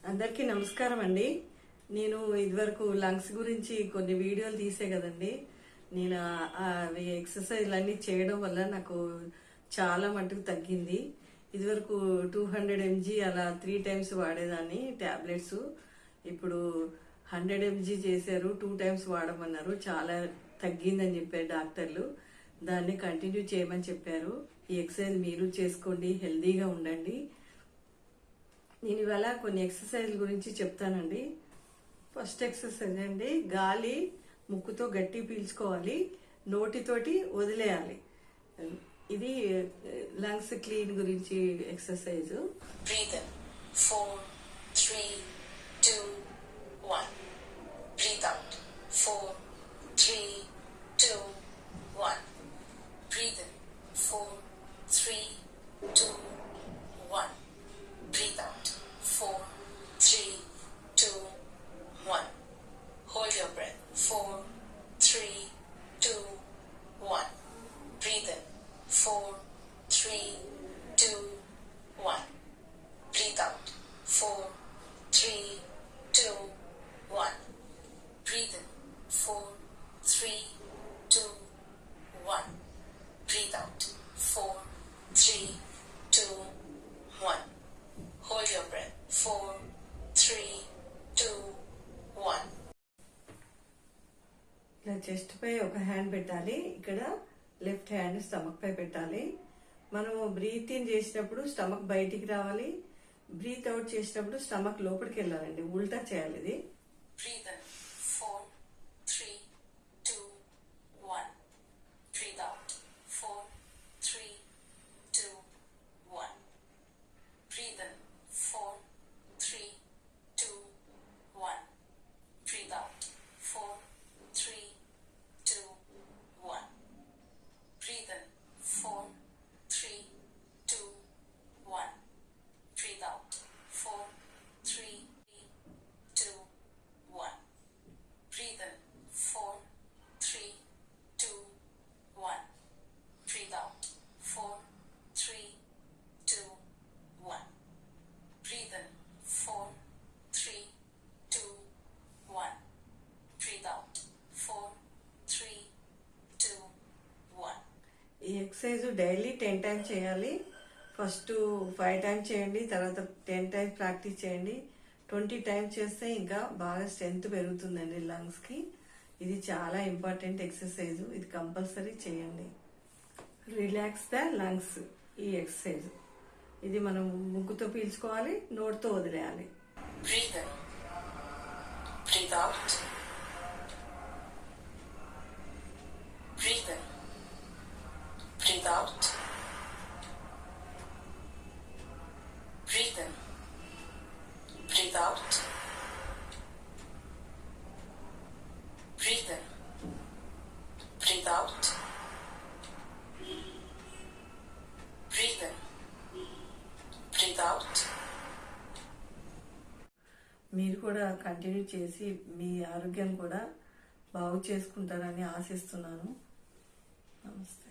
అందరికీ నమస్కారం అండి. నేను ఇదివరకు లంగ్స్ గురించి కొన్ని వీడియోలు తీసే కదండి. నేను అవి ఎక్సర్సైజ్లు అన్నీ చేయడం వల్ల నాకు చాలా మటుకు తగ్గింది. ఇదివరకు 200 mg అలా 3 times వాడేదాన్ని టాబ్లెట్స్. ఇప్పుడు 100 mg చేశారు, 2 times వాడమన్నారు. చాలా తగ్గిందని చెప్పారు డాక్టర్లు. దాన్ని కంటిన్యూ చేయమని చెప్పారు. ఈ ఎక్సర్సైజ్ మీరు చేసుకోండి, హెల్దీగా ఉండండి. నేను ఇవాళ కొన్ని ఎక్సర్సైజ్ గురించి చెప్తానండి. ఫస్ట్ ఎక్సర్సైజ్ అండి, గాలి ముక్కుతో గట్టి పీల్చుకోవాలి, నోటితోటి వదిలేయాలి. ఇది లంగ్స్ క్లీన్ గురించి exercise. Breathe in 4 3 2 1. Breathe out 4 3 2 1. Breathe in 4 3 2 1. Breathe out 4 3 2 1. Hold your breath 4 3 2 1. Breathe in 4 3 2 1. Breathe out 4 3 2 1. Breathe in 4 3 2 1. Breathe out 4 3 2 1. Hold your breath 4 3 2 1. ఇలా చెస్ట్ పై ఒక హ్యాండ్ పెట్టాలి, ఇక్కడ లెఫ్ట్ హ్యాండ్ స్టమక్ పై పెట్టాలి. మనము బ్రీత్ ఇన్ చేసినప్పుడు stomach బయటికి రావాలి, breath out చేసినప్పుడు స్టమక్ లోపలికి వెళ్ళాలండి. ఉల్టా చేయాలి ఇది. Breathe in 4 3 2 1. Breathe out 4 3 2 1. Breathe in 4 3 2 1. Breathe out 4 3 2 1. Breathe in 4 3 2 1. Breathe out 4 3 2 1. Breathe in 4 3 2 1. Breathe out 4 3 2 1. Breathe in 4 3 2 1. Breathe out 4 3 2 1. ఈ ఎక్సర్సైజ్ డైలీ 10 times చేయాలి. ఫస్ట్ 5 times చేయండి, తర్వాత 10 times ప్రాక్టీస్ చేయండి. 20 times చేస్తే ఇంకా బాగా స్ట్రెంగ్త్ పెరుగుతుందండి లంగ్స్ కి. ఇది చాలా ఇంపార్టెంట్ ఎక్సర్సైజ్, ఇది కంపల్సరీ చేయండి. రిలాక్స్ ద లంగ్స్ ఈ ఎక్సర్సైజ్. ఇది మనం ముక్కుతో పీల్చుకోవాలి, నోటితో వదిలేయాలి. Breathe in. Breathe out. Breathe in. Breathe out. Breathe in. Breathe out. Breathe in. Breathe out. Breathe in. Breathe out. మీరు కూడా కంటిన్యూ చేసి మీ ఆరోగ్యం కూడా బాగు చేసుకుంటారని ఆశిస్తున్నాను. నమస్తే.